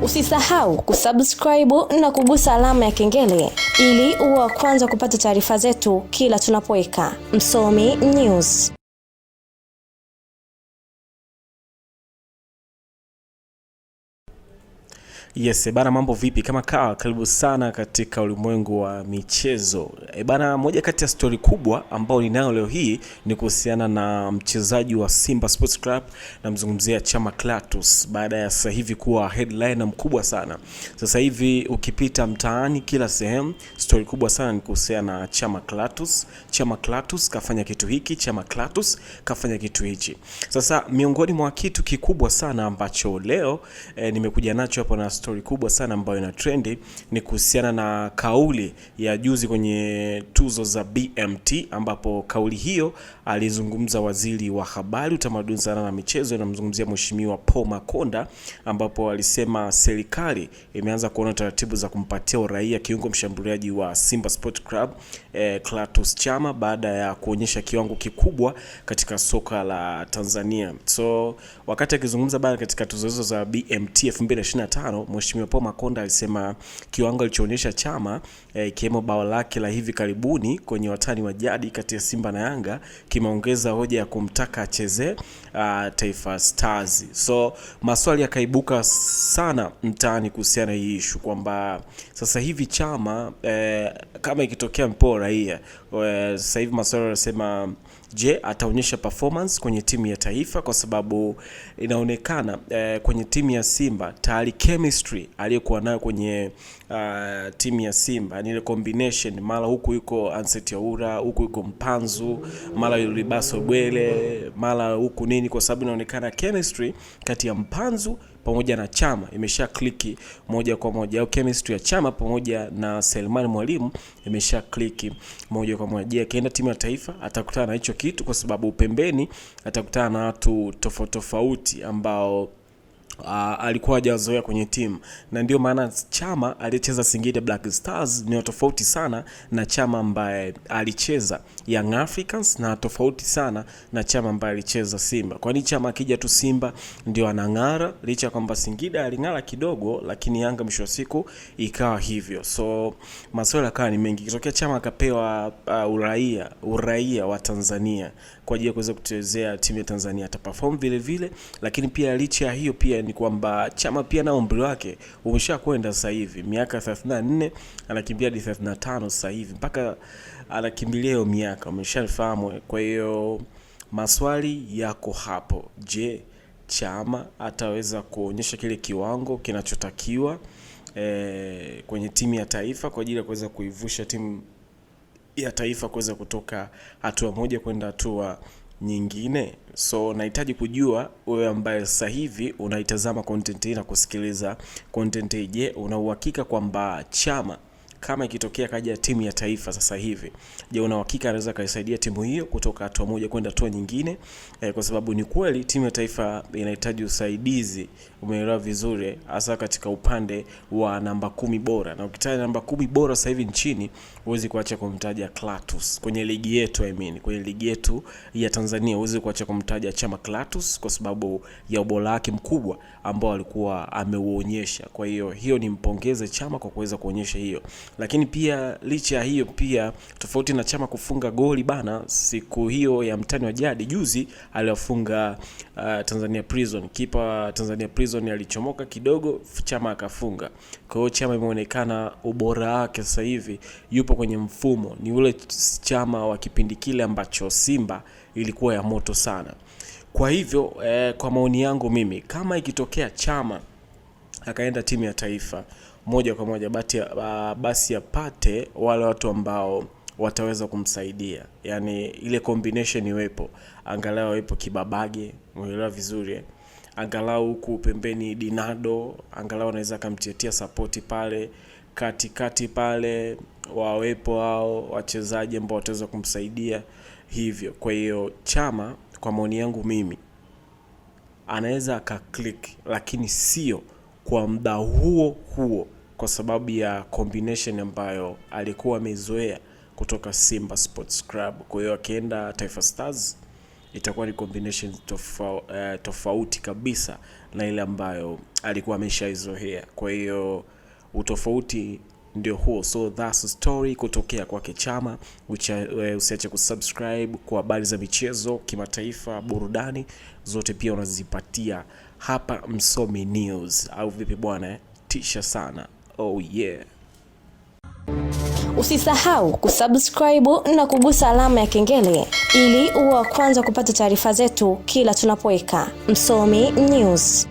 Usisahau kusubscribe na kugusa alama ya kengele ili uwe wa kwanza kupata taarifa zetu kila tunapoweka Msomi News. Yes, bana mambo vipi? Kama kawa, karibu sana katika ulimwengu wa michezo. Bana, moja kati ya story kubwa ambao ninayo leo hii ni kuhusiana na mchezaji wa Simba Sports Club, na mzungumzia Chama Clatous, baada ya sasa hivi kuwa headliner mkubwa sana. Sasa hivi ukipita mtaani kila sehemu, story kubwa sana ni kuhusiana na Chama Clatous. Chama Clatous kafanya kitu hiki, Chama Clatous kafanya kitu hichi. Sasa miongoni mwa kitu kikubwa sana ambacho leo nimekuja nacho hapo na story kubwa sana ambayo ina trendi ni kuhusiana na kauli ya juzi kwenye tuzo za BMT, ambapo kauli hiyo alizungumza waziri wa habari, utamaduni, sanaa na michezo, na mzungumzia Mheshimiwa Paul Makonda, ambapo alisema serikali imeanza kuona taratibu za kumpatia uraia kiungo mshambuliaji wa Simba Sport Club Clatous Chama baada ya kuonyesha kiwango kikubwa katika soka la Tanzania. So wakati akizungumza baada katika tuzo hizo za BMT 2025, Mheshimiwa Paul Makonda alisema kiwango alichoonyesha Chama ikiwemo bao lake la hivi karibuni kwenye watani wa jadi kati ya Simba na Yanga kimeongeza hoja ya kumtaka acheze Taifa Stars. So maswali yakaibuka sana mtaani kuhusiana hii issue kwamba sasa hivi Chama kama ikitokea mpo raia, sasa hivi maswali yanasema je, ataonyesha performance kwenye timu ya taifa, kwa sababu inaonekana kwenye timu ya Simba tayari chemistry aliyokuwa nayo kwenye timu ya Simba ni ile combination, mara huku yuko Anseti Yaura, huku yuko Mpanzu, mara Libaso Bwele, mara huku nini, kwa sababu inaonekana chemistry kati ya Mpanzu pamoja na Chama imesha kliki moja kwa moja, au chemistry ya Chama pamoja na Selemani Mwalimu imesha kliki moja kwa moja. Je, akienda timu ya taifa atakutana na hicho kitu? Kwa sababu pembeni atakutana na watu tofauti ambao alikuwa hajazoea kwenye timu, na ndio maana Chama alicheza Singida Black Stars ni tofauti sana na Chama ambaye alicheza Young Africans, na tofauti sana na Chama ambaye alicheza Simba. Kwani Chama akija tu Simba ndio anang'ara, licha kwamba Singida aling'ara kidogo, lakini Yanga mwisho wa siku ikawa hivyo. So maswali yakawa ni mengi. Kitokea Chama akapewa uraia wa Tanzania kwa ajili ya kuweza kuchezea timu ya Tanzania, ataperform vile vile. Lakini pia licha ya hiyo pia ni kwamba Chama pia na umri wake umeshakwenda sasa hivi miaka 34, anakimbia hadi 35 sasa hivi, mpaka anakimbilia hiyo miaka, umeshafahamu. Kwa hiyo maswali yako hapo. Je, Chama ataweza kuonyesha kile kiwango kinachotakiwa kwenye timu ya taifa kwa ajili ya kuweza kuivusha timu ya taifa kuweza kutoka hatua moja kwenda hatua nyingine? So nahitaji kujua wewe ambaye sasa hivi unaitazama content hii na kusikiliza content hii, je, una uhakika kwamba Chama kama ikitokea kaja timu ya taifa sasa hivi, je, una uhakika anaweza kaisaidia timu hiyo kutoka hatua moja kwenda hatua nyingine? Kwa sababu ni kweli timu ya taifa inahitaji usaidizi, umeelewa vizuri, hasa katika upande wa namba 10 bora. Na ukitaja namba 10 bora sasa hivi nchini, huwezi kuacha kumtaja Clatous. Kwenye ligi yetu kwenye ligi yetu ya Tanzania huwezi kuacha kumtaja Chama Clatous kwa sababu ya ubora wake mkubwa ambao alikuwa ameuonyesha. Kwa hiyo ni mpongeze Chama kwa kuweza kuonyesha hiyo. Lakini pia licha ya hiyo pia, tofauti na Chama kufunga goli bana siku hiyo ya mtani wa jadi juzi, aliwafunga Tanzania Prison. Kipa Tanzania Prison alichomoka kidogo, Chama akafunga. Kwa hiyo Chama imeonekana ubora wake sasa hivi yupo kwenye mfumo, ni ule Chama wa kipindi kile ambacho Simba ilikuwa ya moto sana. Kwa hivyo kwa maoni yangu mimi, kama ikitokea Chama akaenda timu ya taifa moja kwa moja, basi apate wale watu ambao wataweza kumsaidia, yani ile combination iwepo, angalau iwepo Kibabage, umeelewa vizuri, angalau huku pembeni Dinado, angalau anaweza kumtetea support pale katikati pale, wawepo hao wachezaji ambao wataweza kumsaidia hivyo. Kwa hiyo Chama kwa maoni yangu mimi anaweza akaclick, lakini sio kwa muda huo, kwa sababu ya combination ambayo alikuwa amezoea kutoka Simba Sports Club. Kwa hiyo akienda Taifa Stars itakuwa ni combination tofauti kabisa na ile ambayo alikuwa ameshaizoea. Kwa hiyo utofauti ndio huo. So that's a story kutokea kwake Chama. Usiache kusubscribe kwa habari za michezo, kimataifa, burudani zote pia unazipatia hapa Msomi News. Au vipi bwana? Tisha sana. Oh yeah. Usisahau kusubscribe na kugusa alama ya kengele ili uwe wa kwanza kupata taarifa zetu kila tunapoweka Msomi News.